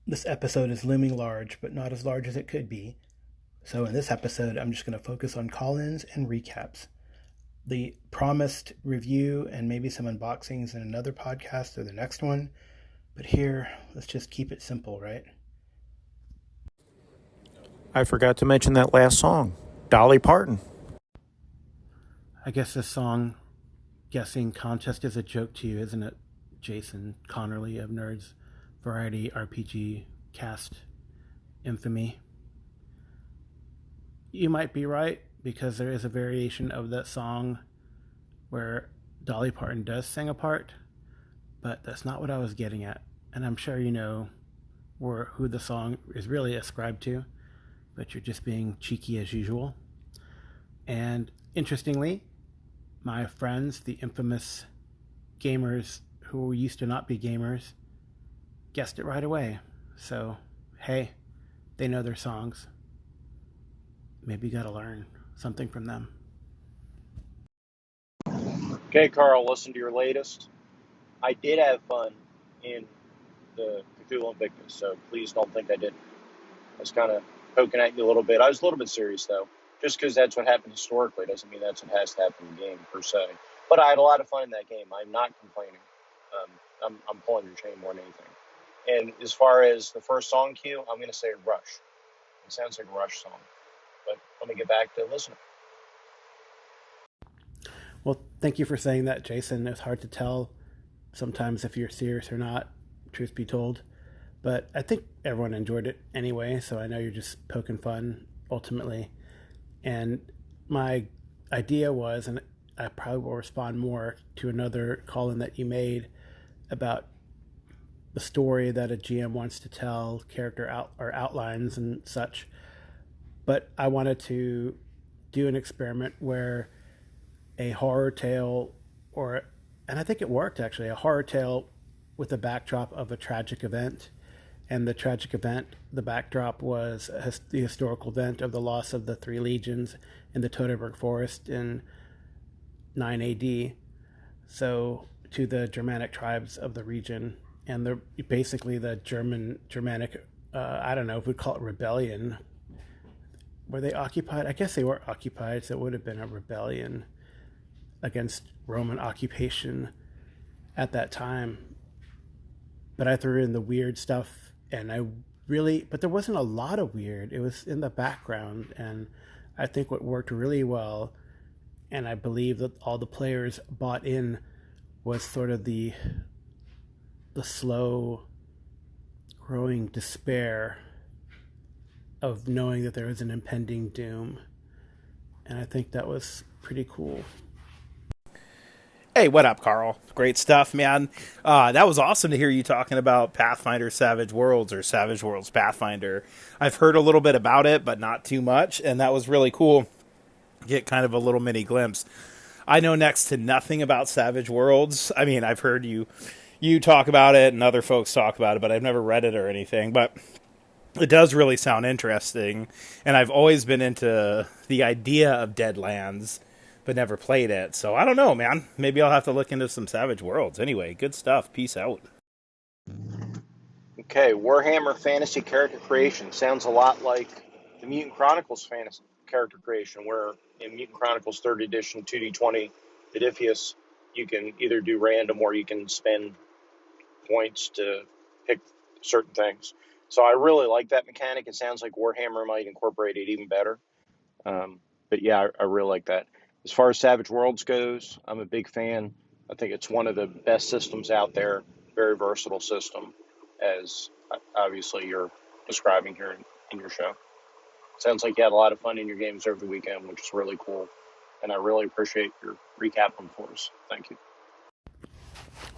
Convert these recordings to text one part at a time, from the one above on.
This episode is looming large, but not as large as it could be. So in this episode, I'm just going to focus on call-ins and recaps. The promised review and maybe some unboxings in another podcast or the next one. But here, let's just keep it simple, right? I forgot to mention that last song, Dolly Parton. I guess this song, Guessing Contest, is a joke to you, isn't it, Jason Connerly of Nerds Variety RPG Cast infamy? You might be right, because there is a variation of that song where Dolly Parton does sing a part, but that's not what I was getting at. And I'm sure you know who the song is really ascribed to, but you're just being cheeky as usual. And interestingly, my friends, the infamous gamers who used to not be gamers, guessed it right away. So, hey, they know their songs. Maybe you gotta learn something from them. Okay, Carl, listen to your latest. I did have fun in the Cthulhu Invictus, so please don't think I didn't. I was kind of poking at you a little bit. I was a little bit serious, though. Just because that's what happened historically doesn't mean that's what has to happen in the game, per se. But I had a lot of fun in that game. I'm not complaining. I'm pulling your chain more than anything. And as far as the first song cue, I'm going to say Rush. It sounds like a Rush song. But let me get back to listening. Well, thank you for saying that, Jason. It's hard to tell sometimes if you're serious or not, truth be told. But I think everyone enjoyed it anyway, so I know you're just poking fun, ultimately. And my idea was, and I probably will respond more to another call-in that you made about the story that a GM wants to tell, character outlines and such. But I wanted to do an experiment where a horror tale, and I think it worked actually, a horror tale with a backdrop of a tragic event. And the tragic event, the backdrop was the historical event of the loss of the three legions in the Teutoburg Forest in 9 AD. So to the Germanic tribes of the region, and they're basically the Germanic, I don't know if we'd call it rebellion. Were they occupied? I guess they were occupied, so it would have been a rebellion against Roman occupation at that time. But I threw in the weird stuff, and but there wasn't a lot of weird. It was in the background, and I think what worked really well, and I believe that all the players bought in, was sort of the slow growing despair of knowing that there was an impending doom. And I think that was pretty cool. Hey, what up, Carl? Great stuff, man. That was awesome to hear you talking about Pathfinder Savage Worlds or Savage Worlds Pathfinder. I've heard a little bit about it, but not too much, and that was really cool. Get kind of a little mini glimpse. I know next to nothing about Savage Worlds. I mean, I've heard you talk about it and other folks talk about it, but I've never read it or anything. But it does really sound interesting, and I've always been into the idea of Deadlands, but never played it. So I don't know, man. Maybe I'll have to look into some Savage Worlds. Anyway, good stuff. Peace out. Okay, Warhammer Fantasy Character Creation sounds a lot like the Mutant Chronicles Fantasy Character Creation, where in Mutant Chronicles 3rd Edition 2D20 Edifius, you can either do random or you can spend points to pick certain things. So I really like that mechanic. It sounds like Warhammer might incorporate it even better. But yeah, I really like that. As far as Savage Worlds goes, I'm a big fan. I think it's one of the best systems out there. Very versatile system, as obviously you're describing here in your show. Sounds like you had a lot of fun in your games over the weekend, which is really cool. And I really appreciate your recapping for us. Thank you.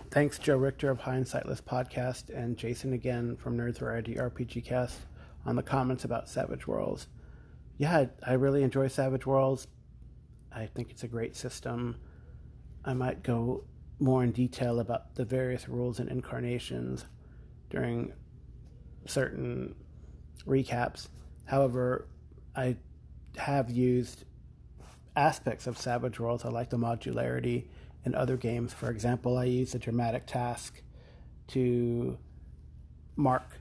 Thanks, Joe Richter of Hindsightless Podcast, and Jason again from Nerds Variety RPG Cast on the comments about Savage Worlds. Yeah, I really enjoy Savage Worlds. I think it's a great system. I might go more in detail about the various rules and incarnations during certain recaps. However, I have used aspects of Savage Worlds. I like the modularity in other games. For example, I use the dramatic task to mark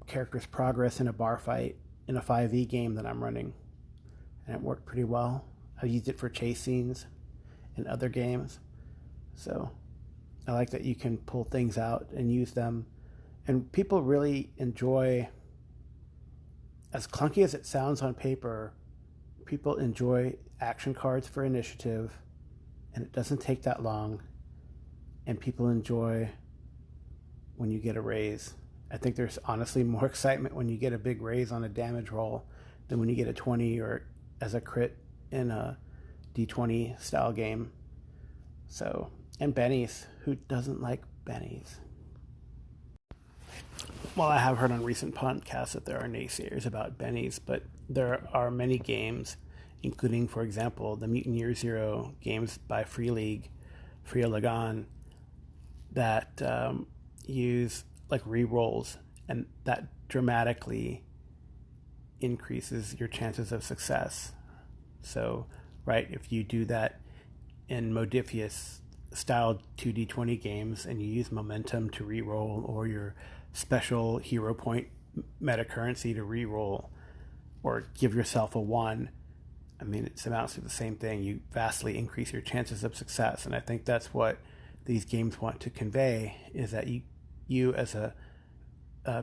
character's progress in a bar fight in a 5e game that I'm running, and it worked pretty well. I've used it for chase scenes in other games, so I like that you can pull things out and use them, and people really enjoy, as clunky as it sounds on paper, people enjoy action cards for initiative, and it doesn't take that long, and people enjoy when you get a raise. I think there's honestly more excitement when you get a big raise on a damage roll than when you get a 20 or as a crit in a D20 style game. So, and bennies. Who doesn't like bennies? Well, I have heard on recent podcasts that there are naysayers about bennies, but there are many games, including, for example, the Mutant Year Zero games by Free League, Fria Lagan, that use like re-rolls, and that dramatically increases your chances of success. So, right, if you do that in Modifius style 2d20 games and you use momentum to re-roll, or your special hero point meta currency to re-roll, or give yourself a 1, I mean, it amounts to the same thing. You vastly increase your chances of success, and I think that's what these games want to convey, is that you as a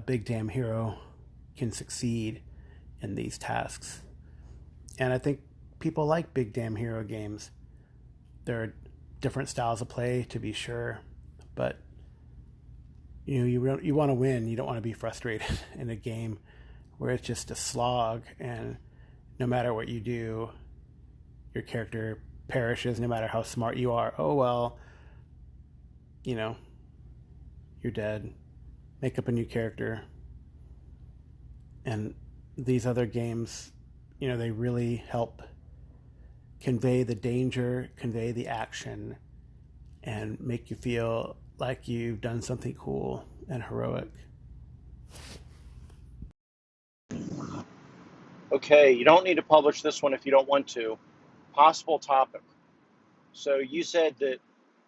big damn hero can succeed in these tasks. And I think people like big damn hero games. There are different styles of play, to be sure, but you want to win. You don't want to be frustrated in a game where it's just a slog, and no matter what you do, your character perishes no matter how smart you are. Oh well, you're dead. Make up a new character. And these other games, they really help convey the danger, convey the action, and make you feel like you've done something cool and heroic. Okay, you don't need to publish this one if you don't want to. Possible topic. So you said that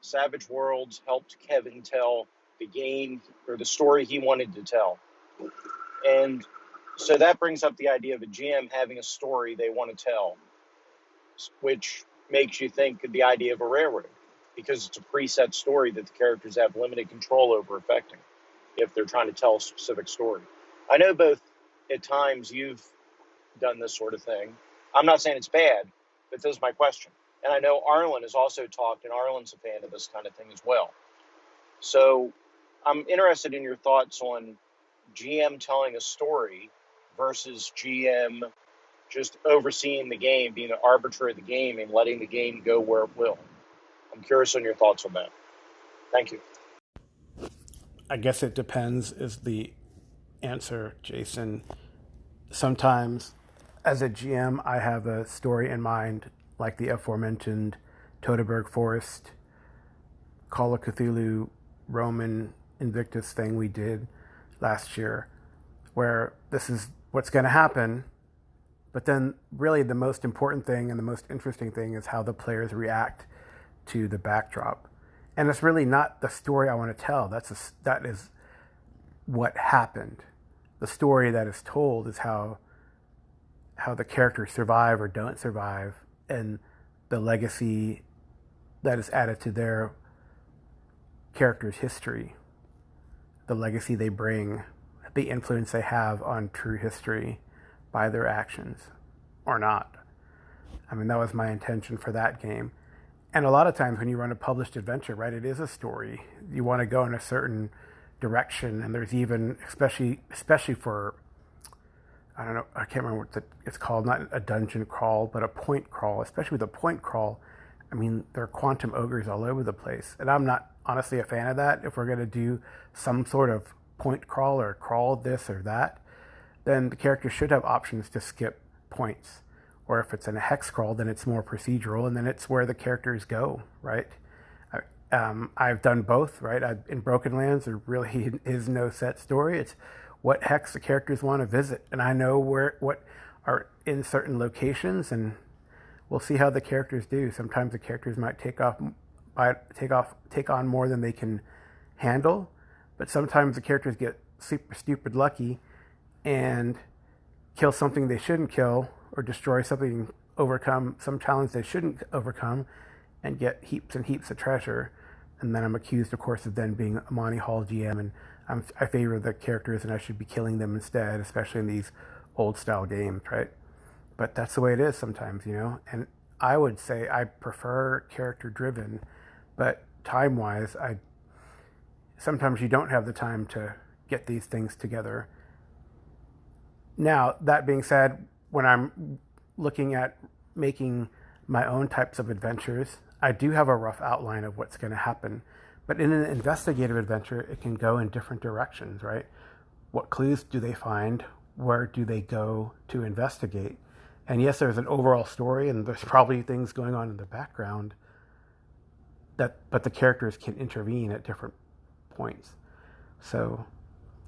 Savage Worlds helped Kevin tell the game or the story he wanted to tell. And so that brings up the idea of a GM having a story they want to tell, which makes you think of the idea of a railroad, because it's a preset story that the characters have limited control over affecting if they're trying to tell a specific story. I know both at times you've done this sort of thing. I'm not saying it's bad, but this is my question. And I know Arlen has also talked, and Arlen's a fan of this kind of thing as well. So I'm interested in your thoughts on GM telling a story versus GM just overseeing the game, being an arbiter of the game, and letting the game go where it will. I'm curious on your thoughts on that. Thank you. I guess it depends is the answer, Jason. Sometimes, as a GM, I have a story in mind, like the aforementioned Toteberg Forest, Call of Cthulhu, Roman Invictus thing we did last year, where this is what's going to happen. But then really the most important thing and the most interesting thing is how the players react to the backdrop. And it's really not the story I want to tell. That is what happened. The story that is told is how the characters survive or don't survive, and the legacy that is added to their character's history, the legacy they bring, the influence they have on true history by their actions or not. I mean, that was my intention for that game. And a lot of times when you run a published adventure, right, it is a story. You want to go in a certain direction, and there's even, especially for, I don't know, I can't remember what it's called, not a dungeon crawl, but a point crawl. Especially with a point crawl, I mean, there are quantum ogres all over the place. And I'm not honestly a fan of that. If we're going to do some sort of point crawl or crawl this or that, then the character should have options to skip points. Or if it's in a hex crawl, then it's more procedural, and then it's where the characters go, right? I've done both, right? In Broken Lands, there really is no set story. It's what hex the characters want to visit, and I know what are in certain locations, and we'll see how the characters do. Sometimes the characters might take on more than they can handle, but sometimes the characters get super stupid lucky and kill something they shouldn't kill, or destroy something, overcome some challenge they shouldn't overcome, and get heaps and heaps of treasure. And then I'm accused, of course, of then being a Monty Hall GM, and I favor the characters and I should be killing them instead, especially in these old style games, right? But that's the way it is sometimes, you know? And I would say I prefer character driven, but time wise, sometimes you don't have the time to get these things together. Now, that being said, when I'm looking at making my own types of adventures, I do have a rough outline of what's going to happen. But in an investigative adventure, it can go in different directions, right? What clues do they find? Where do they go to investigate? And yes, there's an overall story, and there's probably things going on in the background but the characters can intervene at different points. So,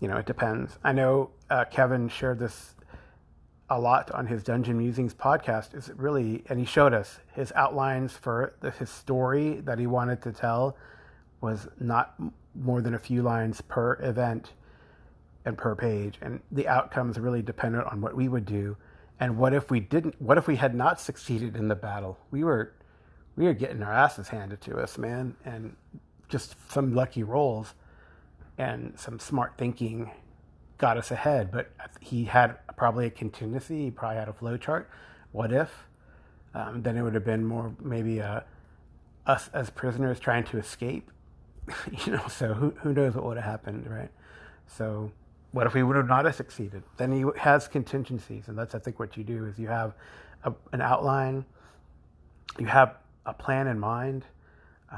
you know, it depends. I know Kevin shared this a lot on his Dungeon Musings podcast. Is it really, and he showed us his outlines for his story that he wanted to tell was not more than a few lines per event and per page, and the outcomes really depended on what we would do. And what if we had not succeeded in the battle? We were getting our asses handed to us, man, and just some lucky rolls and some smart thinking got us ahead. But he had probably a contingency. He probably had a flow chart. What if? Then it would have been more maybe us as prisoners trying to escape. You know, so who knows what would have happened, right? So what if we would have not have succeeded? Then he has contingencies, and that's, I think, what you do is you have an outline, you have a plan in mind,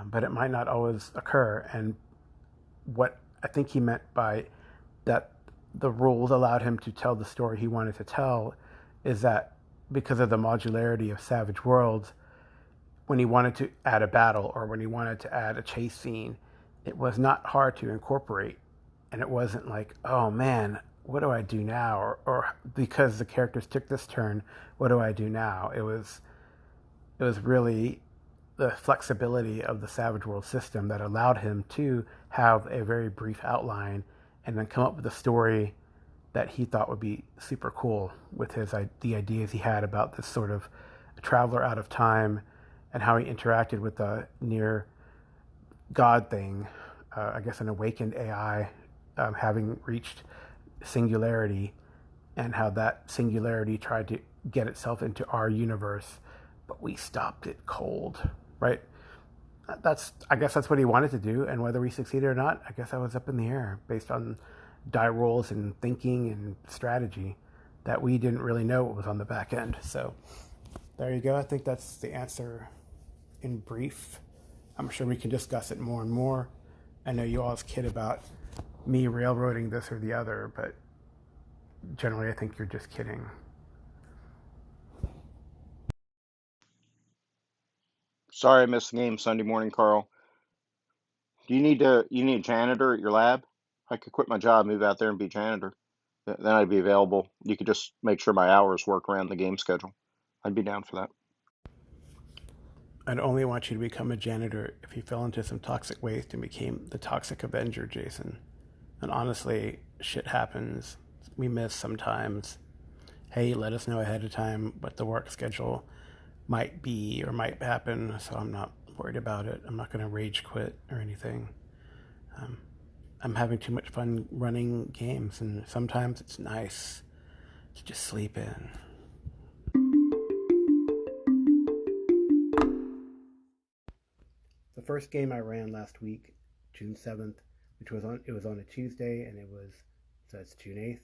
but it might not always occur. And what I think he meant by that the rules allowed him to tell the story he wanted to tell is that because of the modularity of Savage Worlds, when he wanted to add a battle or when he wanted to add a chase scene, it was not hard to incorporate. And it wasn't like, oh man, what do I do now? Or because the characters took this turn, what do I do now? It was really the flexibility of the Savage World system that allowed him to have a very brief outline and then come up with a story that he thought would be super cool with the ideas he had about this sort of traveler out of time and how he interacted with the near God thing, I guess an awakened AI having reached singularity, and how that singularity tried to get itself into our universe, but we stopped it cold, right? I guess that's what he wanted to do, and whether we succeeded or not, I guess that was up in the air based on die rolls and thinking and strategy that we didn't really know what was on the back end. So there you go. I think that's the answer in brief. I'm sure we can discuss it more and more. I know you always kid about me railroading this or the other, but generally I think you're just kidding. Sorry I missed the game Sunday morning, Carl. You need a janitor at your lab? I could quit my job, move out there and be janitor. Then I'd be available. You could just make sure my hours work around the game schedule. I'd be down for that. I'd only want you to become a janitor if you fell into some toxic waste and became the toxic Avenger, Jason. And honestly, shit happens. We miss sometimes. Hey, let us know ahead of time what the work schedule might be or might happen, so I'm not worried about it. I'm not going to rage quit or anything. I'm having too much fun running games, and sometimes it's nice to just sleep in. The first game I ran last week, June 7th, it was on a Tuesday, and so it's June 8th,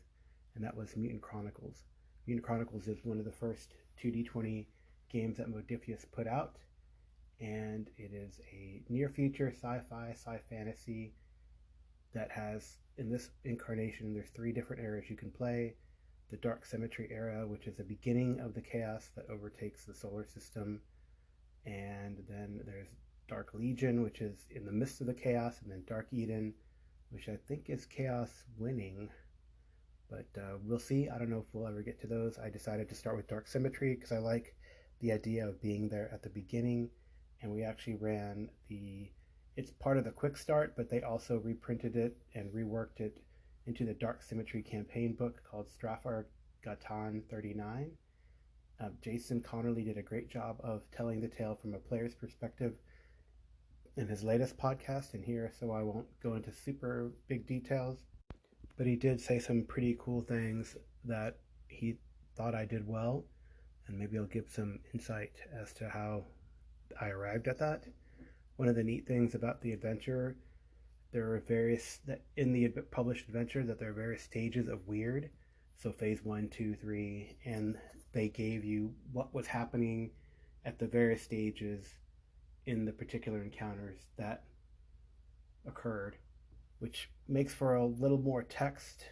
and that was Mutant Chronicles. Mutant Chronicles is one of the first 2D20 games that Modiphius put out, and it is a near future sci-fi, sci-fantasy that has, in this incarnation, there's 3 different eras you can play. The Dark Symmetry era, which is the beginning of the chaos that overtakes the solar system, and then there's Dark Legion, which is in the midst of the chaos, and then Dark Eden, which I think is chaos winning, but we'll see. I don't know if we'll ever get to those. I decided to start with Dark Symmetry because I like the idea of being there at the beginning, and we actually it's part of the quick start, but they also reprinted it and reworked it into the Dark Symmetry campaign book called Strafar Gatan 39. Jason Connerly did a great job of telling the tale from a player's perspective in his latest podcast in here, so I won't go into super big details. But he did say some pretty cool things that he thought I did well, and maybe I'll give some insight as to how I arrived at that. One of the neat things about the adventure, there are various that in the published adventure that there are various stages of weird. So phase 1, 2, 3, and they gave you what was happening at the various stages in the particular encounters that occurred, which makes for a little more text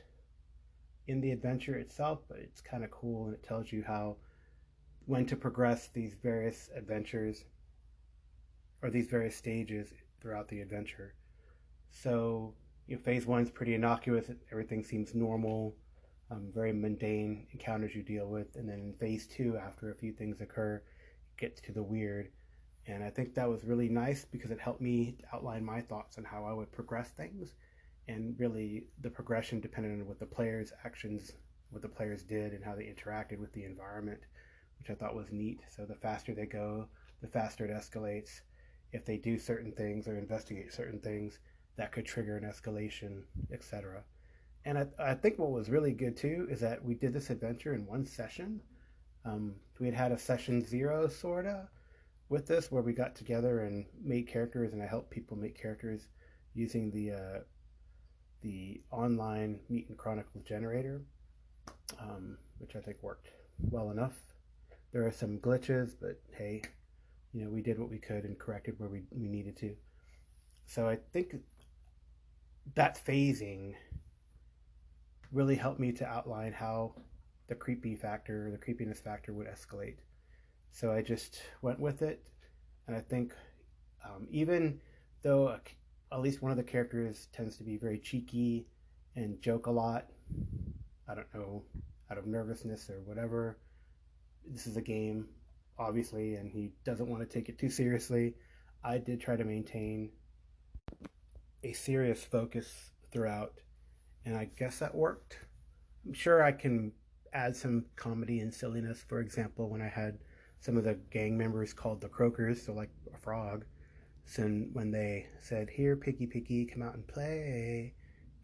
in the adventure itself, but it's kind of cool, and it tells you how when to progress these various adventures or these various stages throughout the adventure. So, phase 1 is pretty innocuous. Everything seems normal, very mundane encounters you deal with. And then in phase 2, after a few things occur, it gets to the weird. And I think that was really nice because it helped me outline my thoughts on how I would progress things. And really, the progression depended on what the players' actions, what the players did, and how they interacted with the environment, which I thought was neat. So the faster they go, the faster it escalates. If they do certain things or investigate certain things, that could trigger an escalation, etc. And I think what was really good too is that we did this adventure in one session. We had a session 0 sorta with this where we got together and made characters, and I helped people make characters using the online Meet and Chronicles generator, which I think worked well enough. There are some glitches, but hey, we did what we could and corrected where we needed to. So I think that phasing really helped me to outline how the creepiness factor would escalate. So I just went with it, and I think even though at least one of the characters tends to be very cheeky and joke a lot, I don't know, out of nervousness or whatever, this is a game, obviously, and he doesn't want to take it too seriously. I did try to maintain a serious focus throughout, and I guess that worked. I'm sure I can add some comedy and silliness. For example, when I had some of the gang members called the Croakers, so like a frog, so when they said, "Here, Picky Picky, come out and play,"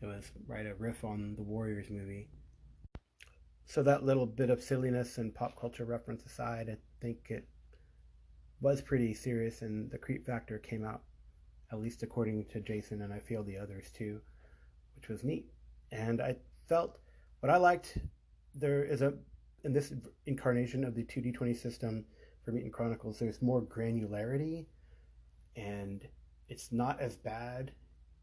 it was a riff on the Warriors movie. So that little bit of silliness and pop culture reference aside, I think it was pretty serious, and the creep factor came out, at least according to Jason, and I feel the others too, which was neat. And I felt what I liked, there is in this incarnation of the 2D20 system for Meet and Chronicles, there's more granularity, and it's not as bad,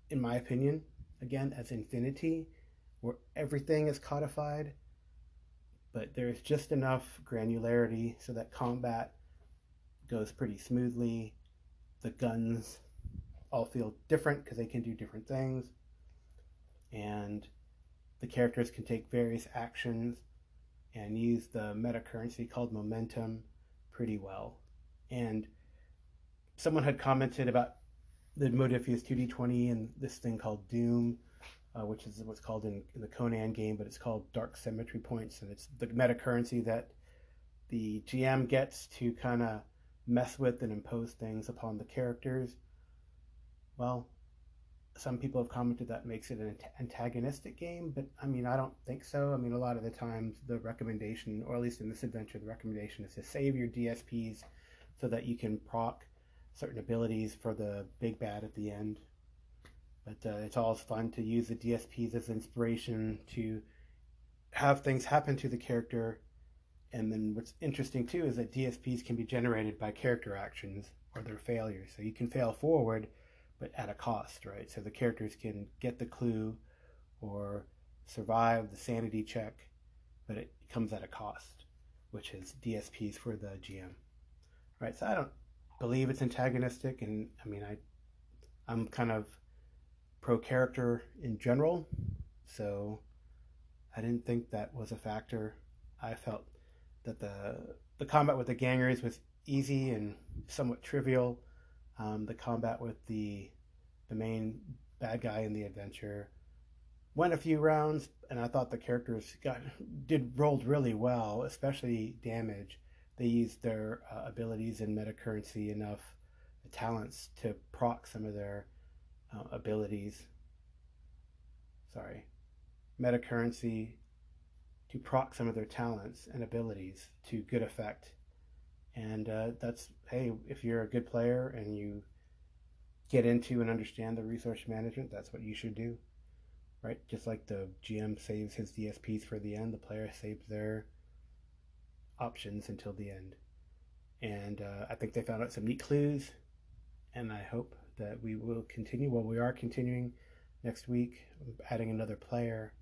in my opinion, again, as Infinity, where everything is codified, but there's just enough granularity so that combat goes pretty smoothly. The guns all feel different because they can do different things, and the characters can take various actions and use the meta currency called momentum pretty well. And someone had commented about the Modifius 2D20 and this thing called Doom, which is what's called in the Conan game, but it's called Dark Symmetry Points, and it's the meta currency that the GM gets to kind of mess with and impose things upon the characters. Well, some people have commented that makes it an antagonistic game, but I don't think so. A lot of the times the recommendation, or at least in this adventure, the recommendation is to save your DSPs so that you can proc certain abilities for the big bad at the end. But it's always fun to use the DSPs as inspiration to have things happen to the character. And then what's interesting too is that DSPs can be generated by character actions or their failures. So you can fail forward, but at a cost, right? So the characters can get the clue or survive the sanity check, but it comes at a cost, which is DSPs for the GM. Right? So I don't believe it's antagonistic, and I'm kind of pro character in general, so I didn't think that was a factor. I felt that the combat with the gangers was easy and somewhat trivial. The combat with the main bad guy in the adventure went a few rounds, and I thought the characters rolled really well, especially damage. They used their abilities in meta currency enough talents to proc some of their abilities. Sorry, meta currency to proc some of their talents and abilities to good effect. And that's, hey, if you're a good player and you get into and understand the resource management, that's what you should do, right? Just like the GM saves his DSPs for the end, the player saves their options until the end. And I think they found out some neat clues, and I hope that we will continue. Well, we are continuing next week, adding another player,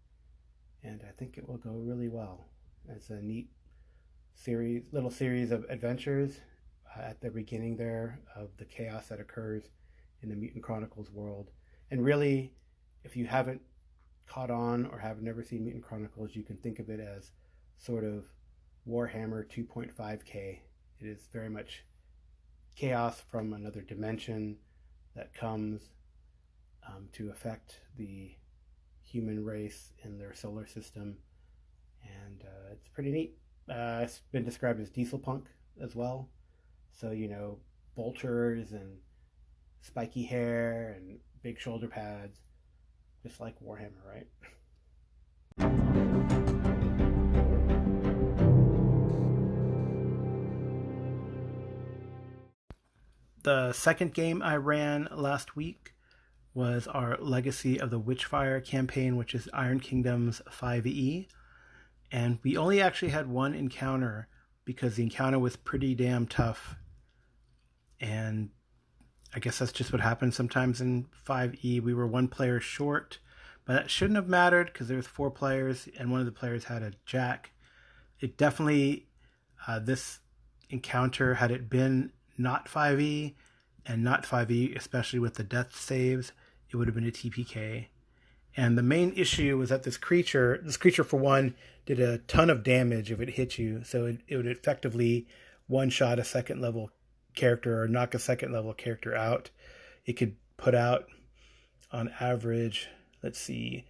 and I think it will go really well. It's a neat little series of adventures at the beginning there of the chaos that occurs in the Mutant Chronicles world. And really, if you haven't caught on or have never seen Mutant Chronicles, you can think of it as sort of Warhammer 2.5K. It is very much chaos from another dimension that comes to affect the human race in their solar system, and it's pretty neat. It's been described as diesel punk as well, so vultures and spiky hair and big shoulder pads, just like Warhammer, right? The second game I ran last week was our Legacy of the Witchfire campaign, which is Iron Kingdoms 5e. And we only actually had one encounter because the encounter was pretty damn tough. And I guess that's just what happens sometimes in 5e. We were one player short, but that shouldn't have mattered because there was 4 players and one of the players had a jack. It definitely, this encounter, had it been not 5e and not 5e, especially with the death saves, it would have been a TPK. And the main issue was that this creature for one did a ton of damage if it hit you. So it would effectively one-shot a second level character or knock a second level character out. It could put out on average, 13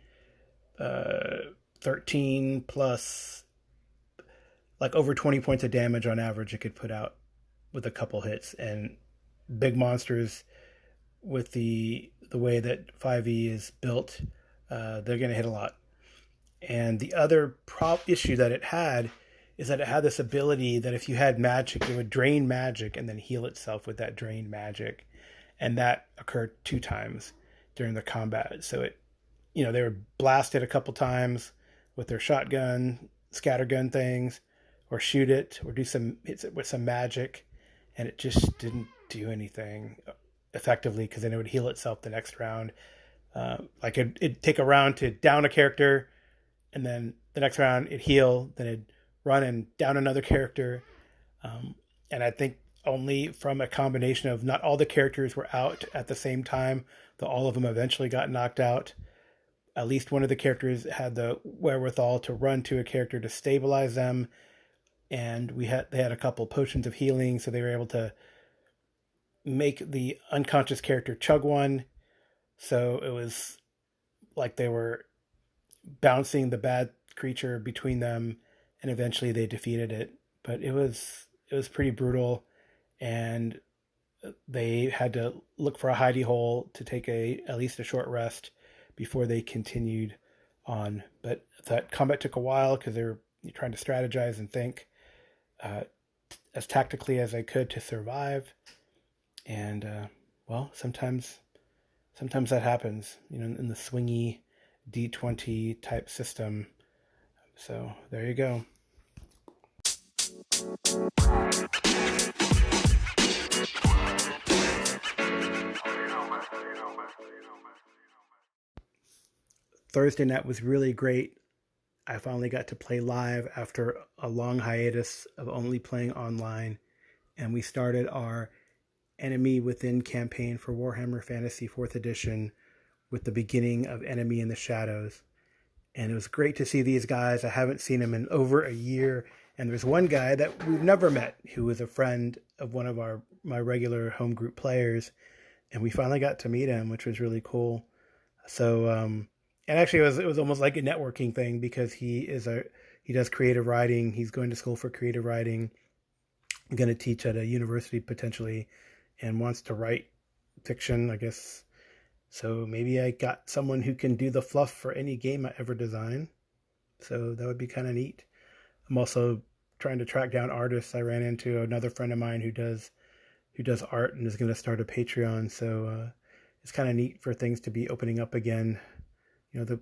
plus, like over 20 points of damage on average it could put out with a couple hits. And big monsters, with the way that 5e is built, they're going to hit a lot. And the other issue that it had is that it had this ability that if you had magic, it would drain magic and then heal itself with that drained magic. And that occurred 2 times during the combat. So they were blasted a couple times with their shotgun, scattergun things, or shoot it, or do some hits it with some magic, and it just didn't do anything effectively because then it would heal itself the next round. It'd take a round to down a character, and then the next round it'd heal, then it'd run and down another character. And I think only from a combination of not all the characters were out at the same time, though all of them eventually got knocked out. At least one of the characters had the wherewithal to run to a character to stabilize them, and they had a couple potions of healing, so they were able to make the unconscious character chug one. So it was like they were bouncing the bad creature between them, and eventually they defeated it. But it was pretty brutal, and they had to look for a hidey hole to take at least a short rest before they continued on. But that combat took a while because they were trying to strategize and think as tactically as they could to survive. And sometimes that happens, in the swingy D20 type system. So there you go. Thursday night was really great. I finally got to play live after a long hiatus of only playing online, and we started our Enemy Within campaign for Warhammer Fantasy 4th Edition with the beginning of Enemy in the Shadows. And it was great to see these guys. I haven't seen them in over a year, and there's one guy that we've never met who was a friend of one of my regular home group players, and we finally got to meet him, which was really cool. So And actually, it was almost like a networking thing because he does creative writing. He's going to school for creative writing. Going to teach at a university potentially, and wants to write fiction, I guess. So maybe I got someone who can do the fluff for any game I ever design. So that would be kind of neat. I'm also trying to track down artists. I ran into another friend of mine who does art and is going to start a Patreon. So it's kind of neat for things to be opening up again. You know,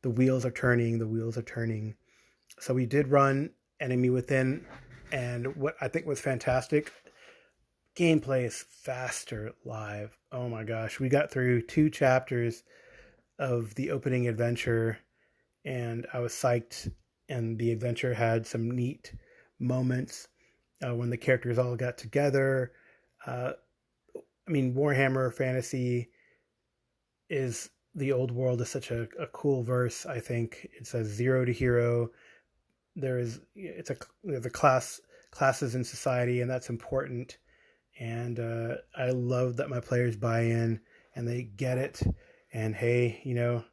the wheels are turning. The wheels are turning. So we did run Enemy Within, and what I think was fantastic, gameplay is faster live. Oh my gosh, we got through 2 chapters of the opening adventure, and I was psyched. And the adventure had some neat moments when the characters all got together. I mean, Warhammer Fantasy is the old world is such a cool verse. I think it says 0 to hero. There's a classes in society, and that's important. And I love that my players buy in and they get it. And hey, you know,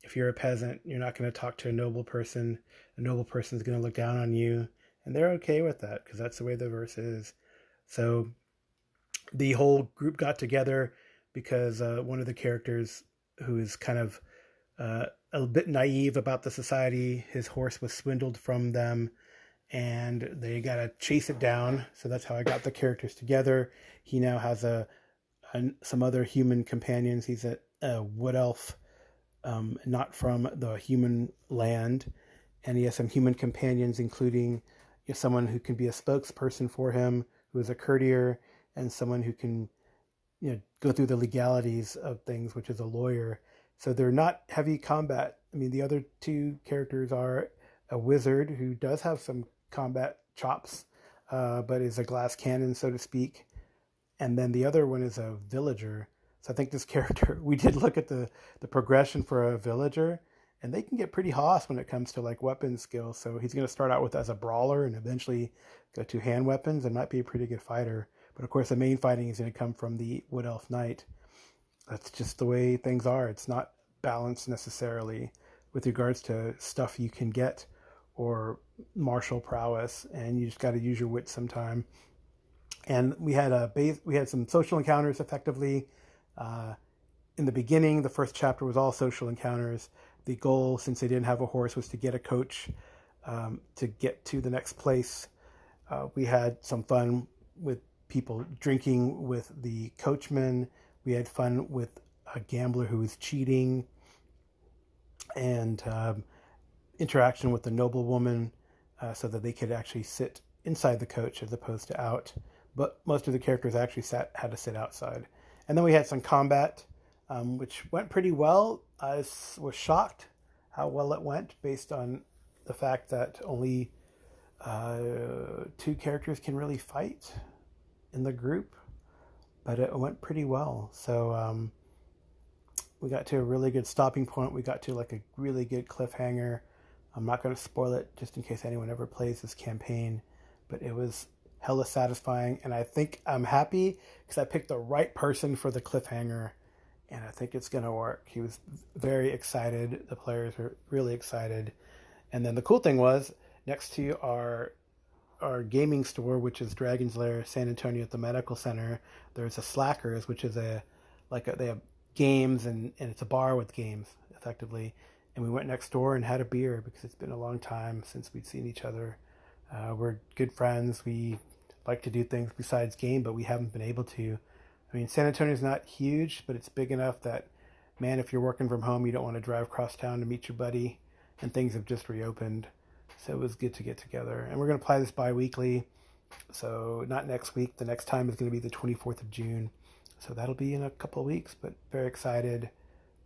if you're a peasant, you're not going to talk to a noble person. A noble person is going to look down on you, and they're okay with that because that's the way the verse is. So the whole group got together because one of the characters, who is kind of a bit naive about the society, his horse was swindled from them, and they got to chase it down. So that's how I got the characters together. He now has some other human companions. He's a wood elf, not from the human land, and he has some human companions, including someone who can be a spokesperson for him, who is a courtier, and someone who can go through the legalities of things, which is a lawyer. So they're not heavy combat. I mean, the other 2 characters are a wizard who does have some combat chops, but is a glass cannon, so to speak. And then the other one is a villager. So I think this character, we did look at the progression for a villager, and they can get pretty hoss when it comes to like weapon skills. So he's going to start out with as a brawler and eventually go to hand weapons and might be a pretty good fighter. But of course, the main fighting is going to come from the Wood Elf Knight. That's just the way things are. It's not balanced necessarily with regards to stuff you can get or martial prowess, and you just got to use your wits sometime. And we had some social encounters effectively. In the beginning, the first chapter was all social encounters. The goal, since they didn't have a horse, was to get a coach to get to the next place. We had some fun with people drinking with the coachman. We had fun with a gambler who was cheating, and interaction with the noblewoman so that they could actually sit inside the coach as opposed to out. But most of the characters actually had to sit outside. And then we had some combat, which went pretty well. I was shocked how well it went based on the fact that only 2 characters can really fight in the group. But it went pretty well. So we got to a really good stopping point. We got to like a really good cliffhanger. I'm not going to spoil it just in case anyone ever plays this campaign. But it was hella satisfying, and I think I'm happy because I picked the right person for the cliffhanger, and I think it's going to work. He was very excited. The players were really excited. And then the cool thing was, next to our gaming store, which is Dragon's Lair San Antonio at the Medical Center, there's a Slackers, which is they have games, and it's a bar with games, effectively. And we went next door and had a beer because it's been a long time since we'd seen each other. We're good friends. We like to do things besides game, but we haven't been able to. I mean, San Antonio's not huge, but it's big enough that, man, if you're working from home, you don't want to drive across town to meet your buddy, and things have just reopened. So it was good to get together. And we're going to play this bi-weekly. So not next week. The next time is going to be the 24th of June. So that'll be in a couple of weeks, but very excited.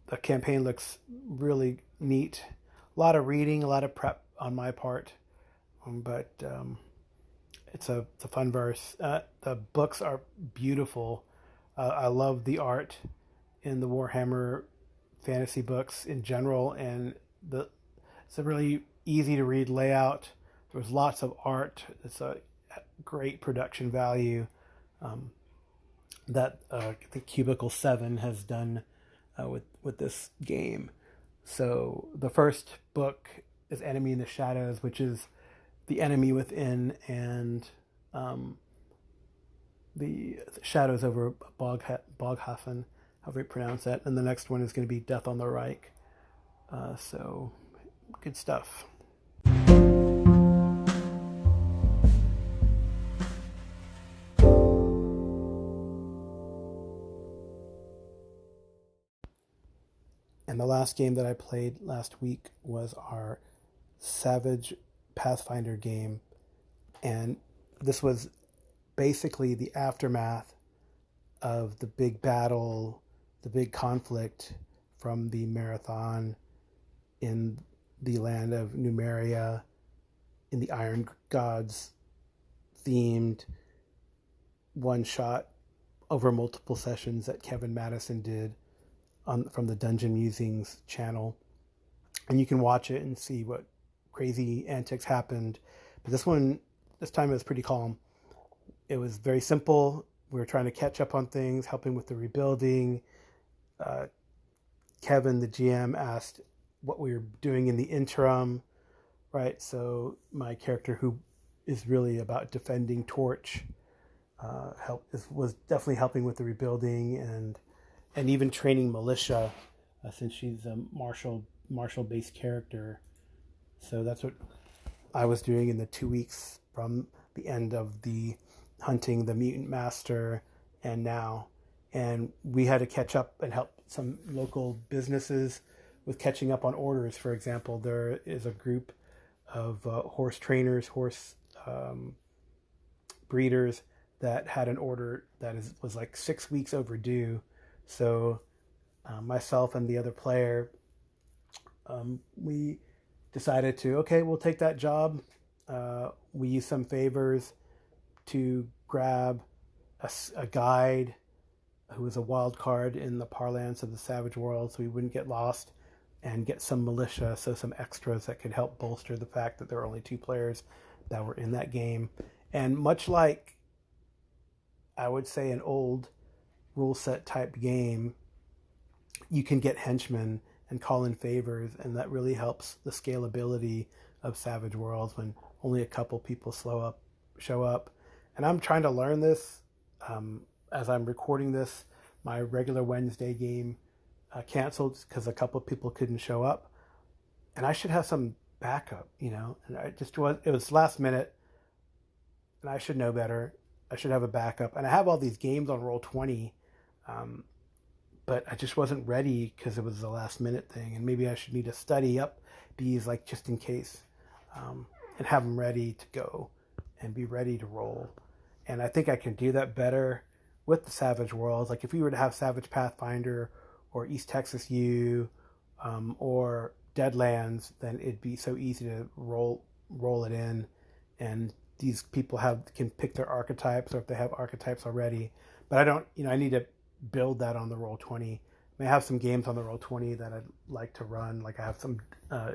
The campaign looks really neat. A lot of reading, a lot of prep on my part. But it's a fun verse. The books are beautiful. I love the art in the Warhammer fantasy books in general, and it's a really easy to read layout. There's lots of art. It's a great production value that I think Cubicle 7 has done with this game. So the first book is Enemy in the Shadows, which is the enemy within, and the shadows over Boghafen, however you pronounce that. And the next one is going to be Death on the Reich. So good stuff. And the last game that I played last week was our Savage Pathfinder game. And this was basically the aftermath of the big battle, the big conflict from the marathon in the land of Numeria, in the Iron Gods themed one shot over multiple sessions that Kevin Madison did from the Dungeon Musings channel. And you can watch it and see what crazy antics happened. But this time it was pretty calm. It was very simple. We were trying to catch up on things, helping with the rebuilding. Kevin, the GM, asked what we were doing in the interim, right? So my character, who is really about defending Torch, was definitely helping with the rebuilding and even training militia, since she's a martial-based character. So that's what I was doing in the 2 weeks from the end of the hunting the mutant master and now. And we had to catch up and help some local businesses with catching up on orders. For example, there is a group of horse trainers, horse breeders that had an order that was like 6 weeks overdue. So myself and the other player, we decided we'll take that job. We used some favors to grab a guide who was a wild card in the parlance of the Savage World, so we wouldn't get lost, and get some militia, so some extras that could help bolster the fact that there were only 2 players that were in that game. And much like, I would say, an old rule set type game, you can get henchmen and call in favors, and that really helps the scalability of Savage Worlds when only a couple people show up. And I'm trying to learn this as I'm recording this. My regular Wednesday game canceled because a couple people couldn't show up, and I should have some backup, and it was last minute, and I should know better. I should have a backup, and I have all these games on Roll20, but I just wasn't ready because it was the last minute thing, and maybe I should need to study up these, like, just in case, and have them ready to go and be ready to roll. And I think I can do that better with the Savage Worlds. Like if we were to have Savage Pathfinder or East Texas U or Deadlands, then it'd be so easy to roll it in, and these people can pick their archetypes, or if they have archetypes already. But I don't, I need to build that on the Roll20. I may have some games on the Roll20 that I'd like to run. Like I have some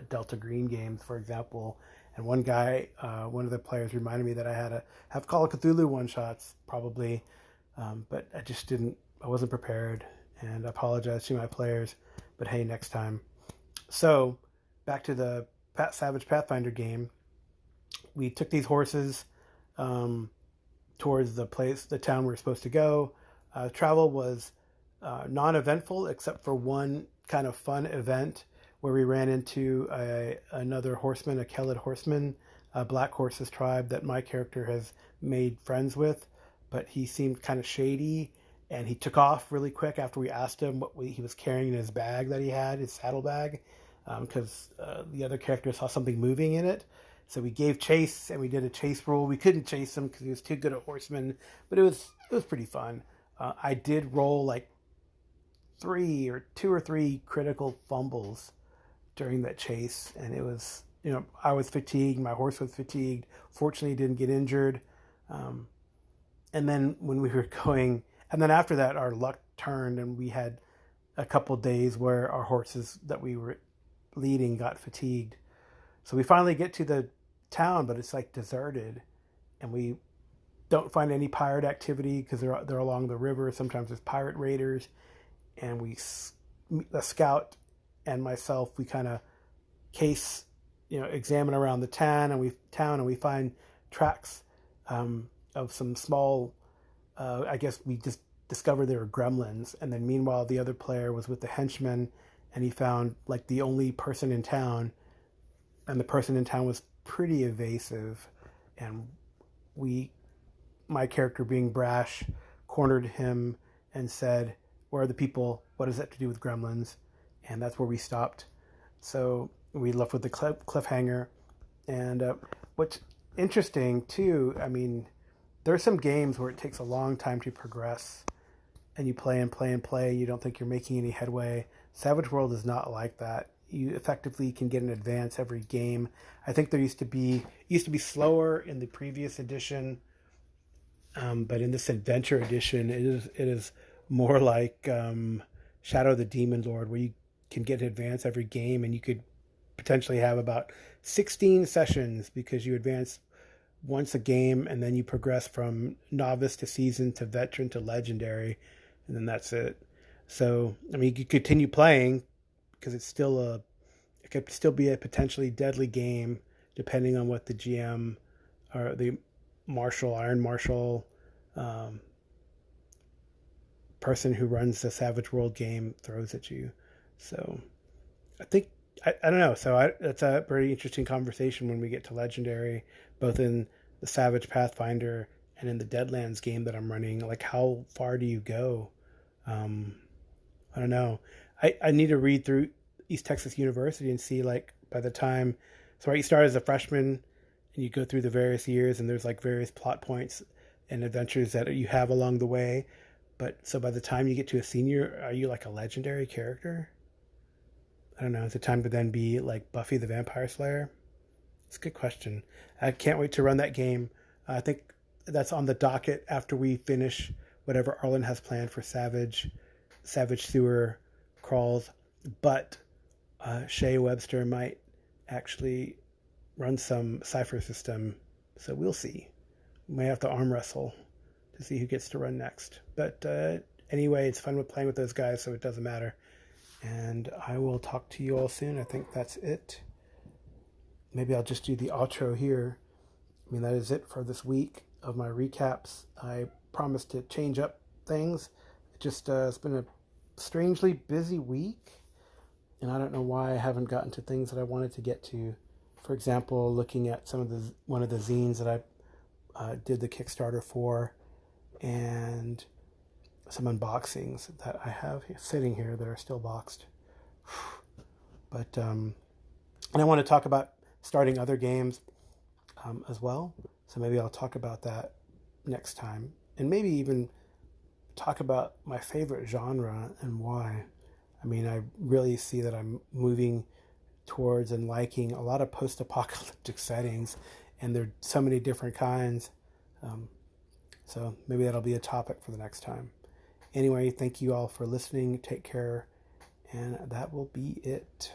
Delta Green games, for example. And one of the players reminded me that I had to have Call of Cthulhu one-shots probably, but I wasn't prepared, and I apologize to my players, but hey, next time. So back to the Savage Pathfinder game. We took these horses towards the town we were supposed to go. Travel was non-eventful except for one kind of fun event where we ran into another horseman, a Kellid horseman, a Black Horses tribe that my character has made friends with, but he seemed kind of shady, and he took off really quick after we asked him what he was carrying in his bag that he had, his saddlebag, because the other character saw something moving in it. So we gave chase, and we did a chase roll. We couldn't chase him because he was too good a horseman, but it was pretty fun. I did roll like 2 or 3 critical fumbles during that chase, and it was, I was fatigued, my horse was fatigued. Fortunately, didn't get injured. And then when we were going, and then after that, our luck turned, and we had a couple days where our horses that we were leading got fatigued. So we finally get to the town, but it's like deserted, and we don't find any pirate activity because they're along the river. Sometimes there's pirate raiders, and the scout and myself, we kind of examine around the town, and we find tracks of some small. I guess we just discovered they were gremlins, and then meanwhile the other player was with the henchman, and he found like the only person in town, and the person in town was pretty evasive, and my character being brash, cornered him and said, "Where are the people? What does that to do with gremlins?" And that's where we stopped. So we left with the cliffhanger. And what's interesting too, I mean, there are some games where it takes a long time to progress, and you play and play and play. You don't think you're making any headway. Savage World is not like that. You effectively can get an advance every game. I think there used to be slower in the previous edition, but in this adventure edition, it is more like Shadow of the Demon Lord, where you can get an advance every game, and you could potentially have about 16 sessions because you advance once a game, and then you progress from novice to seasoned to veteran to legendary, and then that's it. So, I mean, you could continue playing because it could still be a potentially deadly game depending on what the GM or the Iron Marshal person who runs the Savage World game throws at you. So I think I don't know. So that's a very interesting conversation when we get to Legendary, both in the Savage Pathfinder and in the Deadlands game that I'm running. Like, how far do you go? I don't know. I need to read through East Texas University and see, like, by the time, so right, you start as a freshman and you go through the various years, and there's like various plot points and adventures that you have along the way. But so by the time you get to a senior, are you like a legendary character? I don't know. Is it time to then be like Buffy the Vampire Slayer? It's a good question. I can't wait to run that game. I think that's on the docket after we finish whatever Arlen has planned for Savage Sewer crawls. But Shea Webster might actually run some Cypher system, so we'll see. We may have to arm wrestle to see who gets to run next. But anyway, it's fun with playing with those guys, so it doesn't matter. And I will talk to you all soon. I think that's it. Maybe I'll just do the outro here. I mean, that is it for this week of my recaps. I promised to change up things. It's been a strangely busy week, and I don't know why I haven't gotten to things that I wanted to get to. For example, looking at one of the zines that I did the Kickstarter for, and some unboxings that I have sitting here that are still boxed. But and I want to talk about starting other games as well. So maybe I'll talk about that next time, and maybe even talk about my favorite genre and why. I mean, I really see that I'm moving towards and liking a lot of post-apocalyptic settings, and there are so many different kinds. So maybe that'll be a topic for the next time. Anyway, thank you all for listening. Take care, and that will be it.